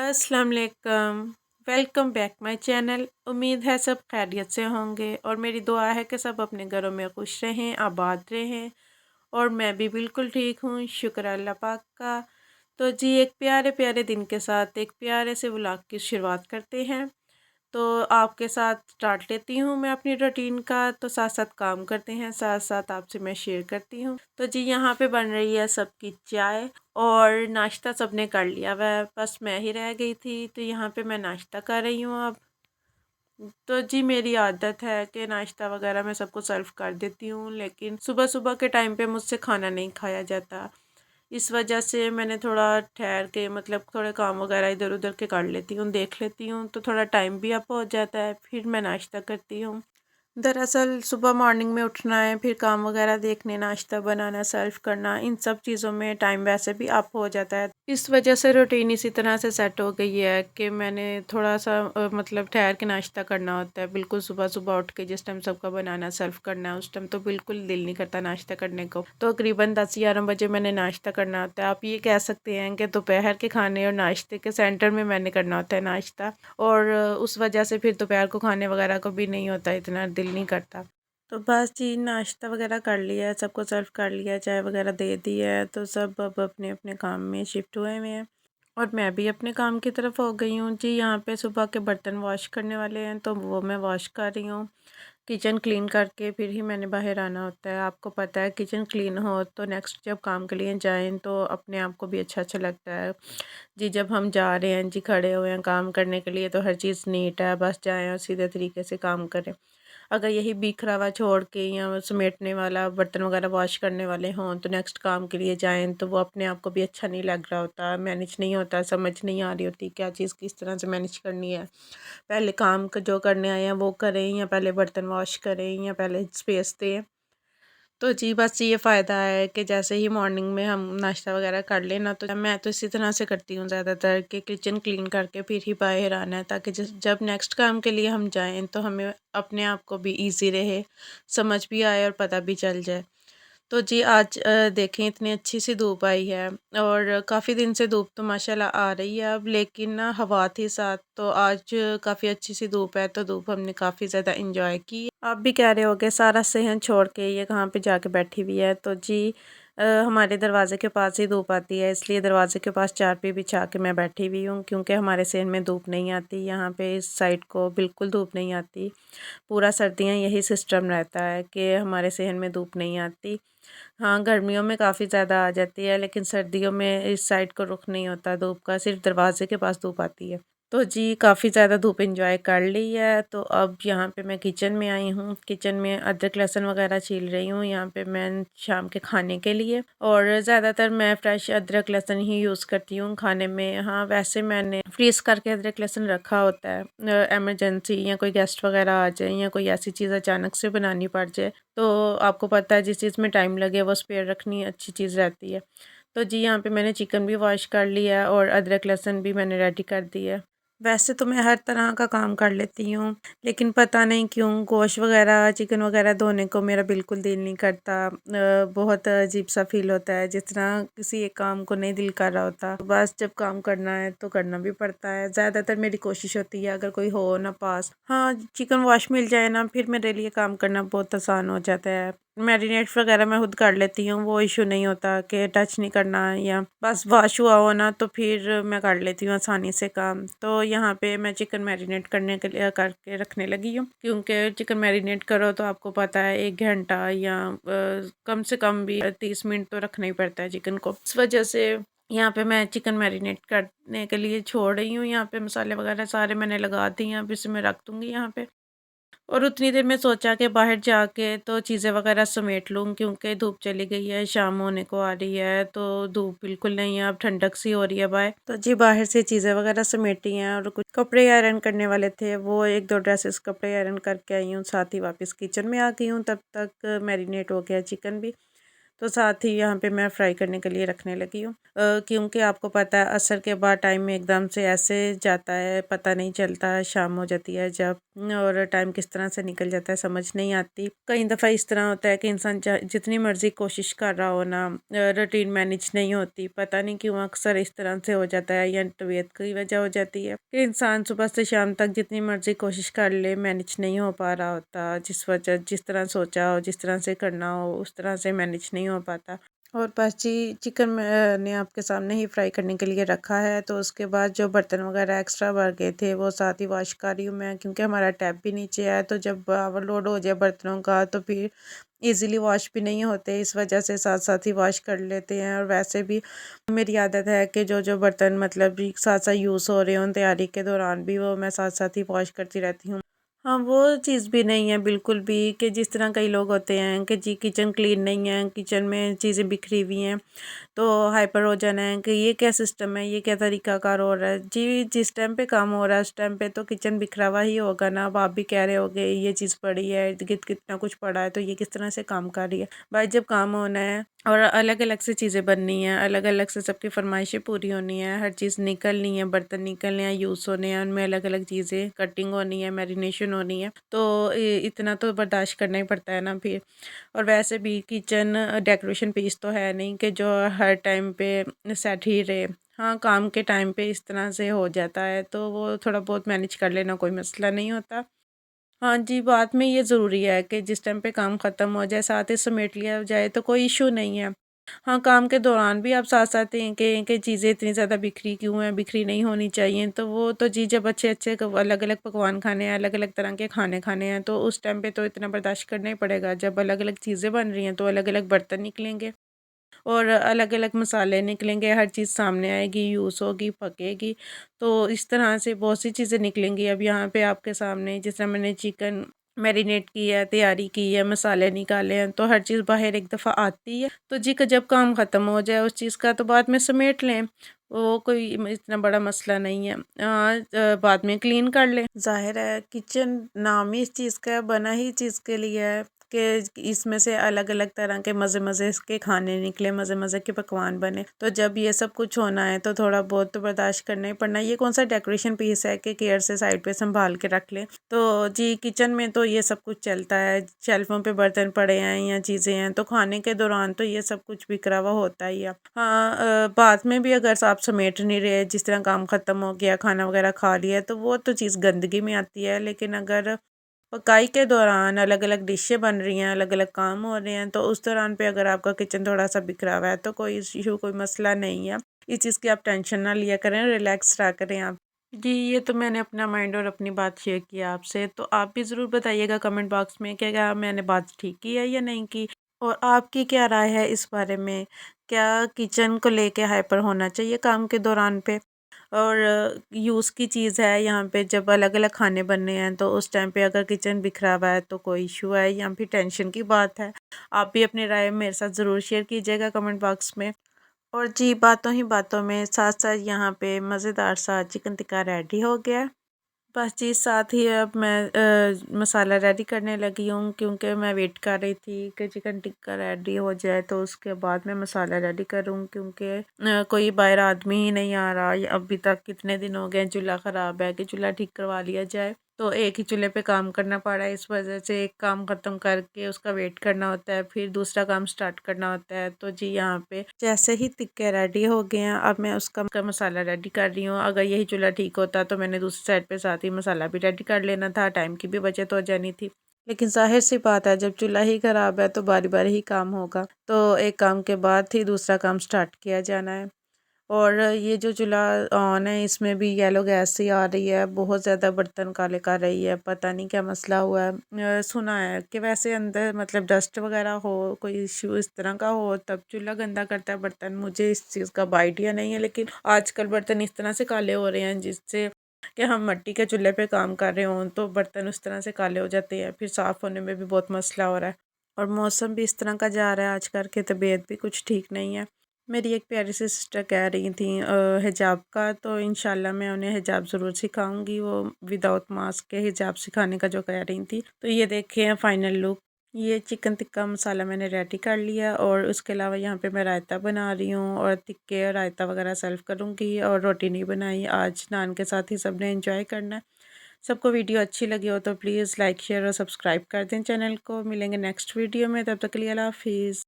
अस्सलाम वालेकुम। Welcome back my channel. उम्मीद है सब खैरियत से होंगे और मेरी दुआ है कि सब अपने घरों में खुश रहें, आबाद रहें। और मैं भी बिल्कुल ठीक हूँ, शुक्र अल्लाह पाक का। तो जी एक प्यारे प्यारे दिन के साथ एक प्यारे से व्लॉग की शुरुआत करते हैं। तो आपके साथ स्टार्ट लेती हूँ मैं अपनी रूटीन का, तो साथ साथ काम करते हैं, साथ साथ आपसे मैं शेयर करती हूँ। तो जी यहाँ पे बन रही है सबकी चाय और नाश्ता सबने कर लिया वह, बस मैं ही रह गई थी। तो यहाँ पे मैं नाश्ता कर रही हूँ अब। तो जी मेरी आदत है कि नाश्ता वगैरह मैं सबको सर्व कर देती हूँ, लेकिन सुबह सुबह के टाइम पे मुझसे खाना नहीं खाया जाता। इस वजह से मैंने थोड़ा ठहर के, मतलब थोड़े काम वगैरह इधर उधर के कर लेती हूँ, देख लेती हूँ, तो थोड़ा टाइम भी अप हो जाता है, फिर मैं नाश्ता करती हूँ। दरअसल सुबह मॉर्निंग में उठना है, फिर काम वगैरह देखने, नाश्ता बनाना, सर्व करना, इन सब चीज़ों में टाइम वैसे भी अप हो जाता है। इस वजह से रूटीन इसी तरह से सेट हो गई है कि मैंने थोड़ा सा मतलब ठहर के नाश्ता करना होता है। बिल्कुल सुबह सुबह उठ के जिस टाइम सबका बनाना सर्व करना है उस टाइम तो बिल्कुल दिल नहीं करता नाश्ता करने को। तो तकरीबन 10-11 बजे मैंने नाश्ता करना होता है। आप ये कह सकते हैं कि दोपहर के खाने और नाश्ते के सेंटर में मैंने करना होता है नाश्ता। और उस वजह से फिर दोपहर को खाने वगैरह को भी नहीं होता, इतना दिल नहीं करता। तो बस जी नाश्ता वगैरह कर लिया है, सबको सर्व कर लिया, चाय वगैरह दे दी है, तो सब अब अपने अपने काम में शिफ्ट हुए हुए हैं और मैं भी अपने काम की तरफ हो गई हूँ। जी यहाँ पे सुबह के बर्तन वॉश करने वाले हैं तो वो मैं वॉश कर रही हूँ। किचन क्लीन करके फिर ही मैंने बाहर आना होता है। आपको पता है किचन क्लीन हो तो नेक्स्ट जब काम के लिए जाएं तो अपने आप को भी अच्छा अच्छा लगता है। जी जब हम जा रहे हैं, जी खड़े हुए हैं काम करने के लिए, तो हर चीज़ नीट है, बस जाएं और सीधे तरीके से काम करें। अगर यही बिखरा हुआ छोड़ के या समेटने वाला, बर्तन वगैरह वॉश करने वाले हों तो नेक्स्ट काम के लिए जाएं तो वो अपने आप को भी अच्छा नहीं लग रहा होता, मैनेज नहीं होता, समझ नहीं आ रही होती क्या चीज़ किस तरह से मैनेज करनी है। पहले काम जो करने आए हैं वो करें या पहले बर्तन वॉश करें या पहले स्पेस दें। तो जी बस ये फ़ायदा है कि जैसे ही मॉर्निंग में हम नाश्ता वगैरह कर लें ना, तो मैं तो इसी तरह से करती हूँ ज़्यादातर कि किचन क्लीन करके फिर ही बाहर आना है, ताकि जब नेक्स्ट काम के लिए हम जाएं तो हमें अपने आप को भी इजी रहे, समझ भी आए और पता भी चल जाए। तो जी आज देखें इतनी अच्छी सी धूप आई है और काफ़ी दिन से धूप तो माशाल्लाह आ रही है अब, लेकिन ना हवा थी साथ, तो आज काफ़ी अच्छी सी धूप है, तो धूप हमने काफ़ी ज़्यादा इंजॉय की। आप भी कह रहे होगे सारा सहन छोड़ के ये कहाँ पे जाके बैठी हुई है, तो जी हमारे दरवाज़े के पास ही धूप आती है, इसलिए दरवाज़े के पास चारपाई बिछा के मैं बैठी हुई हूँ, क्योंकि हमारे सहन में धूप नहीं आती, यहाँ पे इस साइड को बिल्कुल धूप नहीं आती। पूरा सर्दियाँ यही सिस्टम रहता है कि हमारे सहन में धूप नहीं आती। हाँ, गर्मियों में काफ़ी ज़्यादा आ जाती है, लेकिन सर्दियों में इस साइड को रुख नहीं होता धूप का, सिर्फ़ दरवाज़े के पास धूप आती है। तो जी काफ़ी ज़्यादा धूप एंजॉय कर ली है, तो अब यहाँ पे मैं किचन में आई हूँ। किचन में अदरक लहसुन वगैरह छील रही हूँ यहाँ पे मैं शाम के खाने के लिए, और ज़्यादातर मैं फ्रेश अदरक लहसुन ही यूज़ करती हूँ खाने में। हाँ, वैसे मैंने फ्रीज़ करके अदरक लहसुन रखा होता है, इमरजेंसी या कोई गेस्ट वगैरह आ जाए या कोई ऐसी चीज़ अचानक से बनानी पड़ जाए, तो आपको पता है जिस चीज़ में टाइम लगे वो स्पेयर रखनी अच्छी चीज़ रहती है। तो जी यहाँ पे मैंने चिकन भी वॉश कर लिया है और अदरक लहसुन भी मैंने रेडी कर दिया है। वैसे तो मैं हर तरह का काम कर लेती हूँ, लेकिन पता नहीं क्यों गोश्त वगैरह, चिकन वगैरह धोने को मेरा बिल्कुल दिल नहीं करता। बहुत अजीब सा फील होता है, जिस तरह किसी एक काम को नहीं दिल कर रहा होता। बस जब काम करना है तो करना भी पड़ता है। ज़्यादातर मेरी कोशिश होती है अगर कोई हो ना पास, हाँ चिकन वॉश मिल जाए ना, फिर मेरे लिए काम करना बहुत आसान हो जाता है। मैरिनेट वगैरह मैं खुद कर लेती हूँ, वो इशू नहीं होता कि टच नहीं करना, या बस वॉश हुआ हो ना तो फिर मैं कर लेती हूँ आसानी से काम। तो यहाँ पे मैं चिकन मैरिनेट करने के लिए करके रखने लगी हूँ, क्योंकि चिकन मैरिनेट करो तो आपको पता है 1 घंटा या कम से कम भी 30 मिनट तो रखना ही पड़ता है चिकन को। इस वजह से यहाँ पे मैं चिकन मैरिनेट करने के लिए छोड़ रही हूँ। यहाँ पे मसाले वगैरह सारे मैंने लगा दिए हैं, अब इसे मैं रख दूँगी यहाँ पे। और उतनी देर में सोचा कि बाहर जाके तो चीज़ें वगैरह समेट लूँ, क्योंकि धूप चली गई है, शाम होने को आ रही है, तो धूप बिल्कुल नहीं है, अब ठंडक सी हो रही है बाहर। तो जी बाहर से चीज़ें वगैरह समेटी हैं और कुछ कपड़े आयरन करने वाले थे, वो 1-2 ड्रेसेस कपड़े आयरन करके आई हूँ, साथ ही वापस किचन में आ गई हूँ। तब तक मैरिनेट हो गया चिकन भी। तो साथ ही यहाँ पे मैं फ्राई करने के लिए रखने लगी हूँ। क्योंकि आपको पता है असर के बाद टाइम में एकदम से ऐसे जाता है, पता नहीं चलता, शाम हो जाती है जब, और टाइम किस तरह से निकल जाता है समझ नहीं आती। कई दफ़ा इस तरह होता है कि इंसान जितनी मर्ज़ी कोशिश कर रहा हो ना, रूटीन मैनेज नहीं होती। पता नहीं क्यों अक्सर इस तरह से हो जाता है, या तबीयत की वजह हो जाती है कि इंसान सुबह से शाम तक जितनी मर्ज़ी कोशिश कर ले, मैनेज नहीं हो पा रहा होता। जिस तरह सोचा हो, जिस तरह से करना हो, उस तरह से मैनेज नहीं हो पाता। और बस जी, चिकन मैंने आपके सामने ही फ्राई करने के लिए रखा है। तो उसके बाद जो बर्तन वगैरह एक्स्ट्रा भर गए थे वो साथ ही वॉश कर रही हूँ मैं, क्योंकि हमारा टैप भी नीचे है। तो जब ओवरलोड हो जाए बर्तनों का तो फिर इजीली वॉश भी नहीं होते, इस वजह से साथ साथ ही वॉश कर लेते हैं। और वैसे भी मेरी आदत है कि जो जो बर्तन मतलब भी साथ साथ यूज़ हो रहे हों तैयारी के दौरान भी, वो मैं साथ साथ ही वॉश करती रहती हूँ। हाँ, वो चीज़ भी नहीं है बिल्कुल भी कि जिस तरह कई लोग होते हैं कि जी किचन क्लीन नहीं है, किचन में चीज़ें बिखरी हुई हैं तो हाइपर हो जाना है कि ये क्या सिस्टम है, ये क्या तरीकाकार हो रहा है। जी, जिस टाइम पे काम हो रहा है उस टाइम पे तो किचन बिखरा हुआ ही होगा ना। अब आप भी कह रहे होगे ये चीज़ पड़ी है, इर्द-गिर्द कितना कुछ पड़ा है तो ये किस तरह से काम कर रही है। भाई जब काम होना है और अलग-अलग से चीज़ें बननी हैं, अलग-अलग से सबकी फ़रमाइशें पूरी होनी है, हर चीज़ निकलनी है, बर्तन निकलने हैं, यूज़ होने हैं, उनमें अलग-अलग चीज़ें कटिंग होनी है, मैरिनेशन होनी है, तो इतना तो बर्दाश्त करना ही पड़ता है ना फिर। और वैसे भी किचन डेकोरेशन पीस तो है नहीं कि जो हर टाइम पे सेट ही रहे। हाँ, काम के टाइम पे इस तरह से हो जाता है तो वो थोड़ा बहुत मैनेज कर लेना कोई मसला नहीं होता। हाँ जी, बाद में ये ज़रूरी है कि जिस टाइम पे काम ख़त्म हो जाए साथ ही समेट लिया जाए तो कोई इशू नहीं है। हाँ, काम के दौरान भी आप साथ-साथ देखें कि चीज़ें इतनी ज़्यादा बिखरी क्यों हैं, बिखरी नहीं होनी चाहिए। तो वो तो जी जब अच्छे-अच्छे अलग-अलग पकवान खाने हैं, अलग-अलग तरह के खाने खाने हैं तो उस टाइम पे तो इतना बर्दाश्त करना ही पड़ेगा। जब अलग-अलग चीज़ें बन रही हैं तो अलग-अलग बर्तन निकलेंगे और अलग-अलग मसाले निकलेंगे, हर चीज़ सामने आएगी, यूज़ होगी, पकेगी। तो इस तरह से बहुत सी चीज़ें निकलेंगी। अब यहाँ पे आपके सामने जिस तरह मैंने चिकन मैरिनेट की है, तैयारी की है, मसाले निकाले हैं, तो हर चीज़ बाहर एक दफ़ा आती है। तो जी का जब काम ख़त्म हो जाए उस चीज़ का तो बाद में समेट लें, वो कोई इतना बड़ा मसला नहीं है। बाद में क्लीन कर लें। ज़ाहिर है किचन नाम ही इस चीज़ का है, बना ही चीज़ के लिए है कि इसमें से अलग-अलग तरह के मज़े-मज़े के खाने निकले, मज़े-मज़े के पकवान बने। तो जब ये सब कुछ होना है तो थोड़ा बहुत तो बर्दाश्त करना ही पड़ना है। ये कौन-सा डेकोरेशन पीस है कि केयर से साइड पे सँभाल के रख लें। तो जी, किचन में तो ये सब कुछ चलता है, शेल्फ़ों पे बर्तन पड़े हैं या चीज़ें हैं, तो खाने के दौरान तो ये सब कुछ बिखरा हुआ होता ही है। हाँ, बाद में भी अगर आप समेट नहीं रहे, जिस तरह काम ख़त्म हो गया, खाना वगैरह खा लिया, तो वो तो चीज़ गंदगी में आती है। लेकिन अगर पकाई के दौरान अलग-अलग डिशें बन रही हैं, अलग-अलग काम हो रहे हैं, तो उस दौरान पे अगर आपका किचन थोड़ा-सा बिखरा हुआ है, तो कोई इश्यू, कोई मसला नहीं है। इस चीज़ की आप टेंशन ना लिया करें, रिलैक्स रहा करें आप। जी, ये तो मैंने अपना माइंड और अपनी बात शेयर की आपसे, तो आप भी ज़रूर बताइएगा कमेंट बॉक्स में कि क्या मैंने बात ठीक की है या नहीं की? और आपकी क्या राय है इस बारे में? क्या किचन को लेके हाइपर होना चाहिए काम के दौरान पे? और यूज़ की चीज़ है यहाँ पे, जब अलग-अलग खाने बनने हैं तो उस टाइम पे अगर किचन बिखरा हुआ है तो कोई इश्यू है या फिर टेंशन की बात है? आप भी अपनी राय मेरे साथ ज़रूर शेयर कीजिएगा कमेंट बॉक्स में। और जी, बातों ही बातों में साथ-साथ यहाँ पे मज़ेदार सा चिकन टिक्का रेडी हो गया। बस जी, साथ ही अब मैं मसाला रेडी करने लगी हूँ, क्योंकि मैं वेट कर रही थी कि चिकन टिक्का रेडी हो जाए तो उसके बाद मैं मसाला रेडी करूँ, क्योंकि कोई बाहर आदमी ही नहीं आ रहा। अभी तक कितने दिन हो गए, चूल्हा ख़राब है कि चूल्हा ठीक करवा लिया जाए। तो एक ही चूल्हे पे काम करना पड़ा है, इस वजह से एक काम ख़त्म करके उसका वेट करना होता है, फिर दूसरा काम स्टार्ट करना होता है। तो जी, यहाँ पे जैसे ही टिक्के रेडी हो गए हैं, अब मैं उसका का मसाला रेडी कर रही हूँ। अगर यही चूल्हा ठीक होता तो मैंने दूसरी साइड पे साथ ही मसाला भी रेडी कर लेना था, टाइम की भी बचत हो जानी थी। लेकिन ज़ाहिर सी बात है, जब चूल्हा ही ख़राब है तो बारी-बारी ही काम होगा। तो एक काम के बाद ही दूसरा काम स्टार्ट किया जाना है। और ये जो चूल्हा ऑन है इसमें भी येलो गैस सी आ रही है, बहुत ज़्यादा बर्तन काले कर रही है, पता नहीं क्या मसला हुआ है। सुना है कि वैसे अंदर मतलब डस्ट वगैरह हो, कोई इश्यू इस तरह का हो तब चूल्हा गंदा करता है बर्तन, मुझे इस चीज़ का आइडिया नहीं है। लेकिन आजकल बर्तन इस तरह से काले हो रहे हैं जिससे कि हम मिट्टी के चूल्हे पे काम कर रहे हों तो बर्तन उस तरह से काले हो जाते हैं, फिर साफ़ होने में भी बहुत मसला हो रहा है। और मौसम भी इस तरह का जा रहा है आजकल की तबीयत भी कुछ ठीक नहीं है। मेरी एक प्यारी सी सिस्टर कह रही थी हिजाब का, तो इंशाल्लाह मैं उन्हें हिजाब ज़रूर सिखाऊंगी, वो विदाउट मास्क के हिजाब सिखाने का जो कह रही थी। तो ये देखे हैं फाइनल लुक। ये चिकन टिक्का मसाला मैंने रेडी कर लिया और उसके अलावा यहाँ पे मैं रायता बना रही हूँ और टिक्के और रायता वगैरह सर्व करूँगी। और रोटी नहीं बनाई आज, नान के साथ ही सब ने एंजॉय करना है। सबको वीडियो अच्छी लगी हो तो प्लीज़ लाइक शेयर और सब्सक्राइब कर दें चैनल को। मिलेंगे नेक्स्ट वीडियो में, तब तक के लिए अल्लाह हाफिज़।